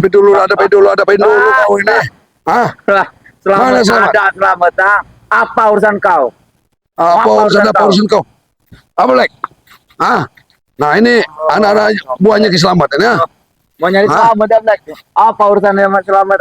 Ada dulu kau ini. Hah? Mana Selamat ada selamat. Apa urusan kau? Apa urusan kau? Apa lek? Nah ini anak-anak buahnya Ki Selamat ya. Mau nyari selamat dan Black. Apa urusannya sama selamat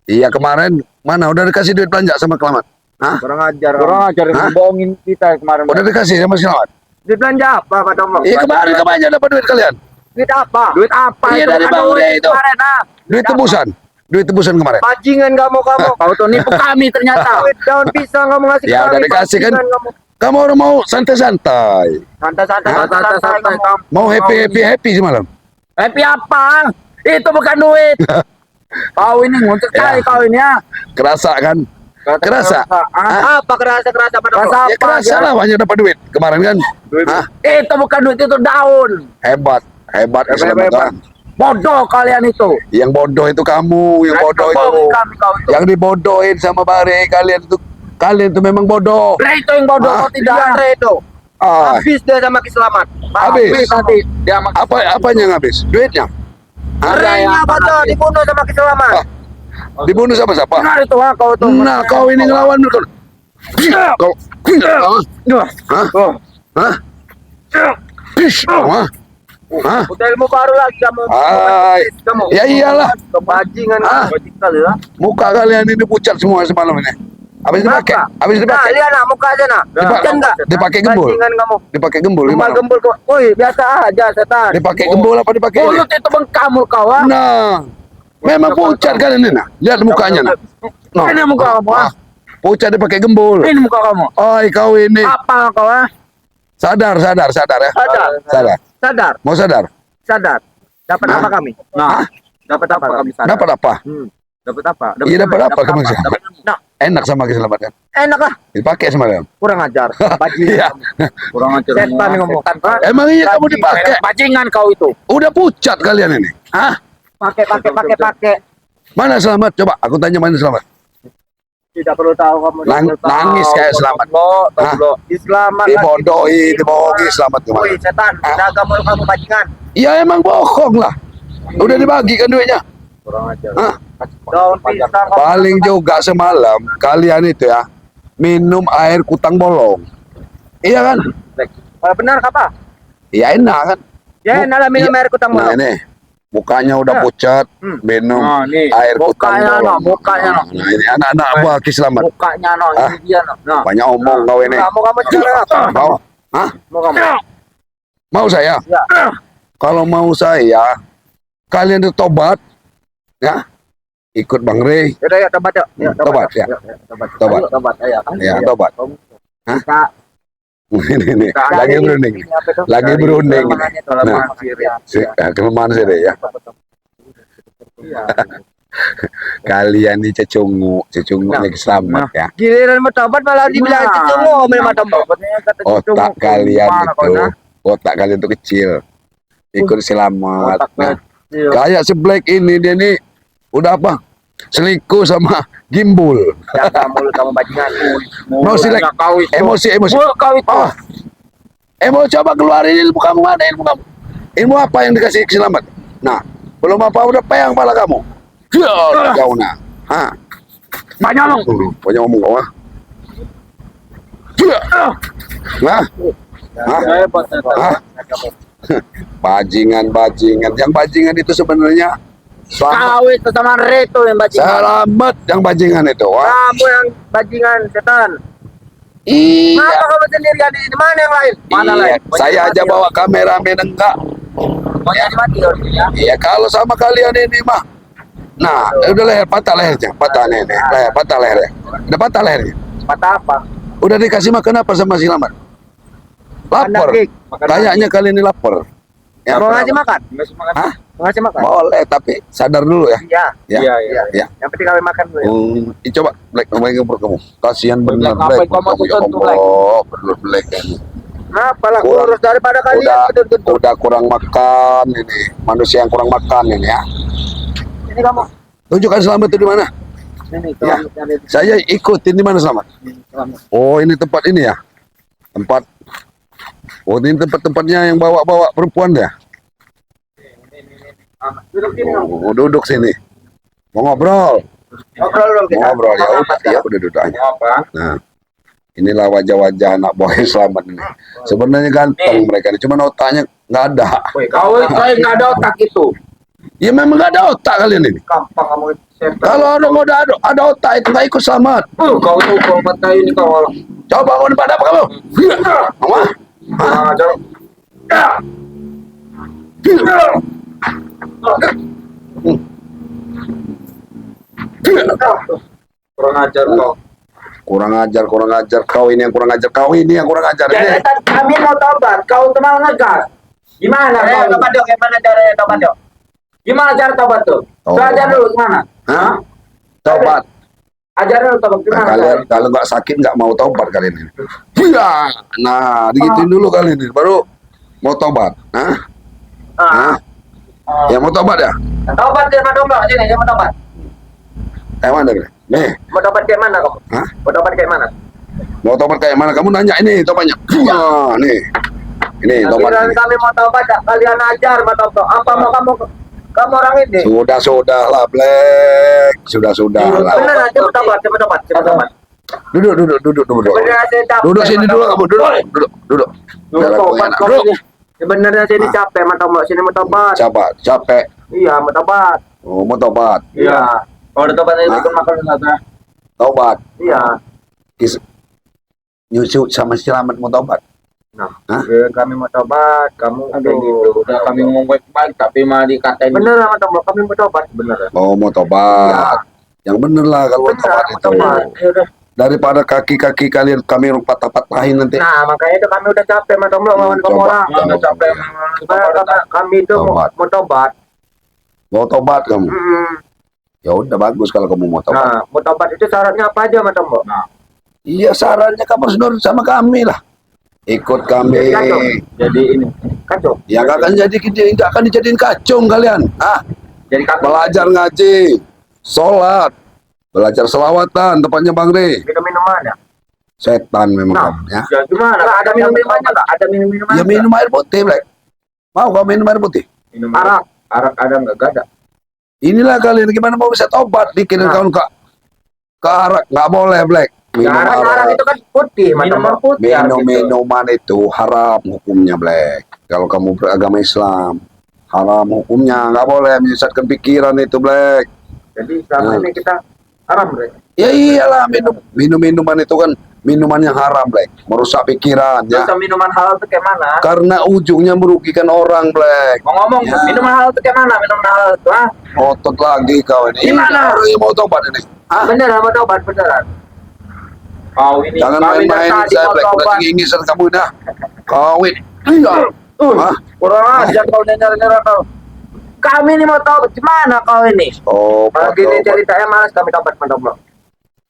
Iya kemarin mana udah dikasih duit belanja sama Selamat? Kurang ajar, bohongin kita kemarin. Udah dikasih sama Selamat? Duit belanja apa kata Om? Iya kemarin dapat duit kalian. Duit apa? Duit apa? Iya dari Bang Ude itu. Kemarin, Duit tebusan kemarin. Bajingan kamu. Kau tuh nipu kami ternyata. Duit daun pisang kamu ngasih ya udah dikasih kan. Kamu orang mau santai-santai. Santai. Mau happy semalam. Happy apa? Itu bukan duit. Kau ini untuk cari kau ini ya. Kerasa kan? Kerasa? Apa kerasa pada kau? Ya kerasa lah banyak dapat duit kemarin kan? Itu bukan duit, itu daun. Hebat. Bodoh kalian itu. Yang bodoh itu kamu, yang bodoh itu. Yang dibodohin sama Bare kalian itu memang bodoh. Itu yang bodoh tidak ada itu. Habis dia sama Ki Selamat. Habis nanti dia apanya yang habis? Duitnya? Ringnya betul dibunuh sama Ki Selamat. Dibunuh sama siapa? Nah itu kau tuh. Nah kau ini ngelawan kau. Udah ilmu baru lagi kamu. Ya iyalah. Bajingan ya. Muka kalian ini pucat semua semalam ini. Habis dipakai. Lihat muka aja Dipakai gembul. Bajingan kamu. Dipakai gembul. Gembul. Woi, biasa aja setan. Dipakai gembul apa dipakai? Mulut itu bengkamul kau. Nah, memang pucat kalian ini nah. Lihat mukanya nah. Ini muka kamu. Pucat dipakai gembul. Ini muka kamu. Oi kau ini. Apa kau Sadar ya. Sadar. Mau sadar? Sadar. Dapat apa kami? Dapat apa kami sadar? Dapat apa? Dapat apa? Iya dapat apa kamu sih? Enak sama Ki Selamat kan? Enak lah. Dipakai semalam. Kurang ajar. Bajingan. Kurang ajar. Setan ngomong. Emang iya kamu dipakai? Bajingan kau itu. Udah pucat kalian ini. Pakai. Mana Selamat? Coba aku tanya mana Selamat? Tidak perlu tahu kamu. Nangis kayak Selamat. Selamat. Dibohongi Selamat kemana? Woi setan, jaga mulut kamu bajingan. Ya emang bohong lah. Udah dibagikan duitnya. Kurang ajar. Daun pisang. Paling juga semalam kalian itu ya minum air kutang bolong. Iya kan? Benar apa? Iya enak kan? Ya enak lah minum air kutang bolong. Nah ini mukanya udah pucat, minum air kutang bolong. Mukanya Nah ini anak-anak buah Ki Selamat. Mukanya ini dia banyak omong kau ini. Kamu sekarang Mau? Mau saya? Ya. Kalau mau saya, kalian itu tobat, ya, ikut Bang Rey. Ya tobat ya. Tobat. Ya tobat. Ini lagi berunding. Nah, kelemahan sih deh ya. Kalian ini cecunguknya Ki Selamat ya. Giliran mau tobat malah dibilang cecunguk, memang tobat. Otak kalian itu kecil. Ikut Selamat. Nah, kayak si Black ini dia nih udah apa? Selingkuh sama Gimbul. Jaga mulut kamu bajingan. Emosi. Kau itu. Coba keluarin ilmu kamu mana ilmu kamu? Ilmu apa yang dikasih Ki Selamat? Nah, belum apa udah peyang pala kamu. Jauh nah. Banyak ngomong kau Bajingan. Yang bajingan itu sebenarnya kau itu sama Reto yang bajingan. Selamat yang bajingan itu. Kamu yang bajingan setan. Iya. Kenapa kamu sendirian di mana yang lain? Mana lain? Saya aja bawa kameramen enggak. Banyak mati ya. Iya kalau sama kalian ini mah. Nah, udah leher patah lehernya. Patah lehernya. Udah patah lehernya. Patah apa? Udah dikasih makan apa sama si Selamat? Lapar. Kayaknya kalian ini lapar. Ya, mau ngasih makan? Ngasih makan? Boleh, tapi sadar dulu ya. Iya. Yang penting kami makan dulu ya. Coba Black, ngomongin kamu. Kasihan benar Black. Ya Allah, benar Black ini. Kenapa lah kurus daripada kalian? Udah kurang makan ini. Manusia yang kurang makan ini ya. Ini kamu. Tunjukkan Selamat itu di mana? Ini ya. Saya ikutin di mana Selamat? Oh, ini tempat ini ya. Oh, ini tempat-tempatnya yang bawa-bawa perempuan ya. Duduk sini. Duduk sini. Mau ngobrol. Ngobrol dong kita. Mau ngobrol ya udah duduk aja. Apa? Nah, inilah wajah-wajah anak buah Selamat ini. Sebenarnya ganteng mereka ini, cuma otaknya nggak ada. Kau nggak ada otak itu. Ya memang nggak ada otak kalian ini. Gampang kamu. Kalau orang ada otak itu nggak ikut selamat. Kau tuh kau mata ini kau. Coba bangun pada apa kamu? Mama. Jauh. Kurang ajar kau. Kurang ajar kau ini yang kurang ajar ini. Kami mau tobat, kau tuh mau ngegas. Gimana kau? Tobat dong, gimana caranya tobat dong? Gimana cara tobat tuh? Oh. Kau ajar dulu gimana? Hah? Tobat. Ajar dulu tobat gimana? Kalian kalau nggak sakit nggak mau tobat kalian ini. Iya. Nah, digituin dulu kalian ini baru mau tobat. Hah? Hah? Ya mau tobat ya? Tobat dia mau tobat sini, dia mau tobat. Mana nih? Nih. Mau tobat kayak mana kamu? Hah? Mau tobat kayak mana? Mau tobat kayak mana? Kamu nanya ini tobatnya. Nah, nih. Ini tobat. Kalian kami mau tobat, kalian ajar mau tobat. Apa mau kamu orang ini? Sudah lah, Black. Sudah lah. Bener aja mau tobat. Duduk. Bener aja capek. Duduk sini dulu kamu, duduk. Biar aku Tobat enak. kau Duduk. ini. Sebenarnya sini capek mau tobat, sini mau tobat. Capek. Iya, mau tobat. Oh, mau tobat. Iya. Kalau udah tobat itu Hah? makan sana. Tobat. Iya. Nyusu sama Selamat mau tobat. Nah, Hah? kami mau tobat, kamu kayak gitu. Udah kami ngomong baik-baik, tapi malah dikatain. Bener sama tobat, kami mau tobat sebenarnya. Oh, mau tobat. Yang bener lah kalau mau tobat Mau itu. tobat. Ya udah. Daripada kaki-kaki kalian kami patah-patahin nanti. Nah, makanya itu kami udah capek sama tobat lawan kamu Coba. orang. Udah capek. Kami itu mau tobat. Mau tobat kamu. Hmm. Ya udah bagus kalau kamu mau tobat. Nah, mau tobat itu syaratnya apa aja, Mas Tombo? Nah, Iya, sarannya kamu harus nurut sama kami lah. Ikut kami. jadi ini kacau. Ya nggak akan dijadiin kacung kalian. Jadi kami Belajar ngaji, sholat, belajar selawatan, tepatnya Bang Re. minum minumannya. Setan memang Nah, kamu ya. ya gimana? Nggak ada minum-minumannya nggak? Ada minum-minumannya? Ya minum air putih, Black. Mau kau minum air putih? Minum arak. Arak ada nggak? Gak ada. Inilah kalian gimana mau bisa tobat bikin Nah. kau ke arak nggak boleh, Black. Minum Arak itu kan putih, minuman putih. Minuman itu haram hukumnya, Black. Kalau kamu beragama Islam, haram hukumnya, nggak boleh menyesatkan pikiran itu, Black. Jadi selama ini kita haram berarti. Ya iyalah minuman itu kan minuman yang haram, Black. Merusak pikiran ya. Terus minuman halal itu kayak mana? Karena ujungnya merugikan orang, Black. Mau ngomong Ya. minuman halal itu kayak mana? Minuman halal itu, ah? Otot lagi kau ini. Gimana? Orang yang mau tobat ini. Beneran mau tobat beneran. Kau ini Jangan kami main-main dari tadi saya, mau Black. Udah tobat. tinggi kamu dah. Kawin. Iya. Hah? Kurang ajar kau nyara-nyara kau. Kami ini mau tobat, gimana kau ini? Tobat, Kalau gini tobat. ceritanya malas kami tobat mentobat.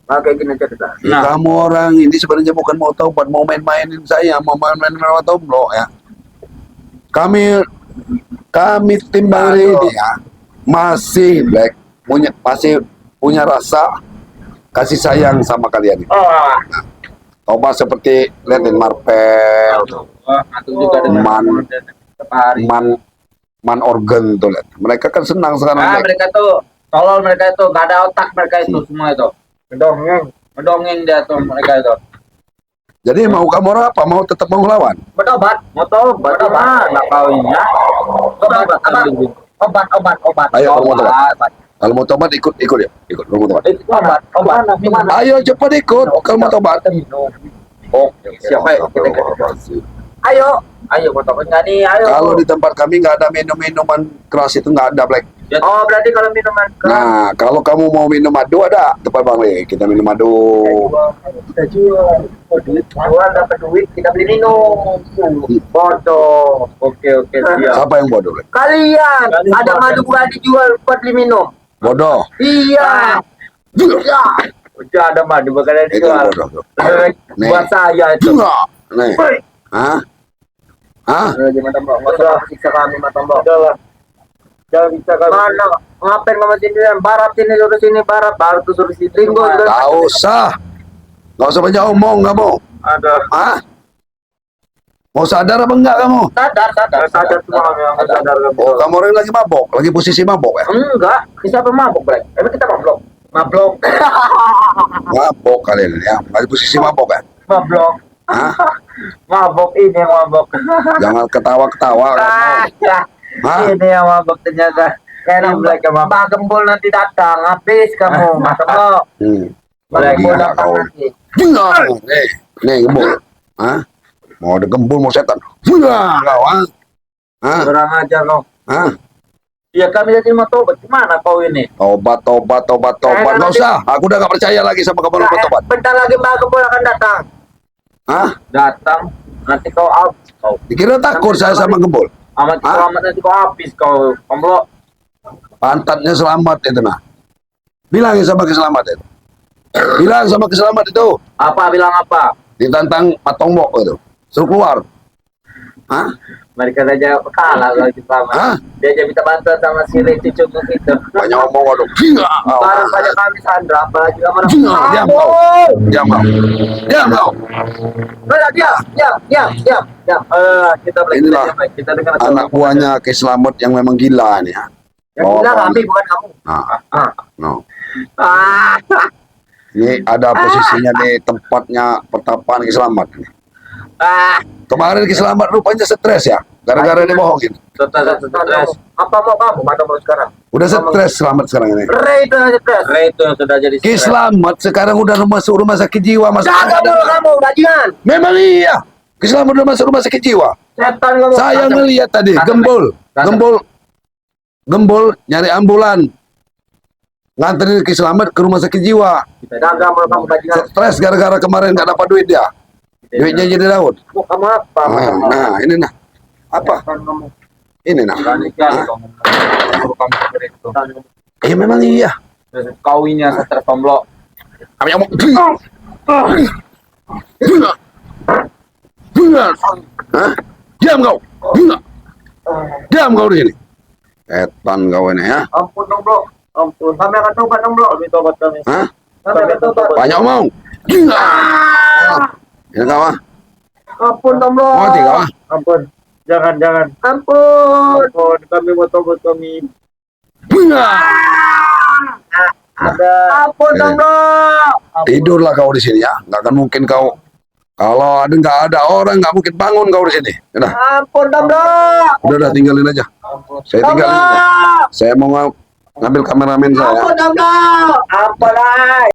Kalau kayak gini cerita. Ya, kamu orang ini sebenarnya bukan mau tobat, mau main-mainin saya, mau main-mainin sama Tomblo ya. Kami tim Bang Re ini ya, masih masih punya rasa kasih sayang sama kalian ini. Oh, Tobat seperti liatin Marvel, itu juga ada hari. man organ tuh lihat. Mereka kan senang sekarang. Ah, Black. mereka tuh tolol, mereka itu gak ada otak, mereka itu semua itu. Mendongeng dia tuh mereka itu. Jadi mau kamu orang apa? Mau tetap mau ngelawan? Bertobat, mau tobat, nggak kau ini ya? Obat. Ayo kamu tobat. Kalau mau tobat ikut ya. Ikut kamu tobat. Obat. Gimana? Ayo cepat ikut. Kalau mau tobat. Oh, siapa ya? Ayo, mau tobat nggak nih? Ayo. Kalau di tempat kami nggak ada minuman keras itu nggak ada, Black. Oh, berarti kalau minuman keras. Nah, kalau kamu mau minum madu ada tempat Bang Re. Kita minum madu. Kita jual. Jual dapat duit, kita beli minum. Bodoh. Oke, siap. Siapa yang bodoh, Black? Kalian ada madu gua dijual buat beli minum. Bodoh. Iya. Iya. Udah ada madu bakal Itu dijual. bodoh. Nih. Buat saya itu. Nih. Hah? Hah? Gimana Mbak? Nggak usah siksa kami, Mbak Mbak. Udah lah. Jangan siksa kami. Mana? Ngapain kamu sini? Barat sini, barat. Barat tuh suruh sini. Tinggal. Nggak usah. Nggak usah banyak omong kamu. Ada. Hah? Mau sadar apa enggak kamu? Sadar semua kami, sadar kami. Oh, kamu orang lagi mabok, lagi posisi mabok ya? Enggak, siapa mabuk, Bre? Emang kita mabuk? Mabuk. Mabok kalian ya, lagi posisi mabok ya? Mabuk. Hah? Mabuk ini yang mabuk. Jangan ketawa-ketawa kamu. Hah? Ini yang mabuk ternyata. Kayak Black sama Mbak Gembul nanti datang, habis kamu, Mas Black Gila datang kau. nanti. Nih gembul. Hah? Mau ada gembul mau setan. Gila kau, ah. Hah? Kurang ajar kau. Hah? Ya kami jadi mau tobat, gimana kau ini? Tobat. Nggak usah. Aku udah gak percaya lagi sama kamu tobat. Bentar lagi Mbak Gembul akan datang. Hah? Datang, nanti kau out. Kau. Dikira takut saya sama gembul. Amat Hah? selamat nanti kau habis kau. Komplok. Pantatnya selamat itu nah. Bilangin sama keselamat itu. Bilang sama keselamat itu. Apa bilang apa? Ditantang patongbok itu. Suruh keluar. Hah? Mereka saja kalah lagi sama. Hah? Dia aja minta bantuan sama si Reci cukup itu. Banyak ngomong waduh. Gila kau. Barang saja kami Sandra, apalagi kamu orang. Gila, diam kau. Diam kau. Diam kau. Diam. Kita belajar Inilah kita dengar anak buahnya Keselamat yang memang gila nih ya. yang Oh, bilang Bang. kami bukan kamu. Nah, no. Ah. Ini ada posisinya di tempatnya pertapaan Keselamat. Ah. Kemarin Keselamat rupanya stres ya, gara-gara dibohongin. Stres. Apa mau kamu? Mana mau sekarang? Udah stres Selamat sekarang ini. Ray itu stres. Ray itu sudah jadi stres. Keselamat sekarang udah masuk rumah sakit jiwa, masuk Jaga dulu kamu, bajingan. Memang iya. Keselamat udah masuk rumah sakit jiwa. Setan kamu. Saya melihat tadi Gembul nyari ambulan. Nganterin Keselamat ke rumah sakit jiwa. Jaga mulut kamu, bajingan. Stres gara-gara kemarin nggak dapat duit dia. Duitnya jadi laut. Mau kamu apa? Nah, ini nah. Apa? Setan kamu. Ini nah. Berani kali kamu. Suruh kamu seperti itu. Memang iya. Kawinnya stres tomblok. Kami yang mau. Hah? Diam kau. Diam kau di sini. Setan kau ini ya. Ampun dong bro, ampun. Kami akan tobat dong bro, lebih tobat kami. Hah? Kami akan tobat. Banyak omong. Ini kau ah. Ampun dong bro. Mati kau ah. Ampun. Jangan. Ampun. Ampun. Kami mau tobat kami. Ada. Ampun dong bro. Tidurlah kau di sini ya. Nggak akan mungkin kau. Kalau ada nggak ada orang nggak mungkin bangun kau di sini. Udah, Ampun dong bro. udah tinggalin aja. Ampun. Saya tinggalin aja. Saya mau ngambil kameramen saya. Ampun dong bro. Ampun lah.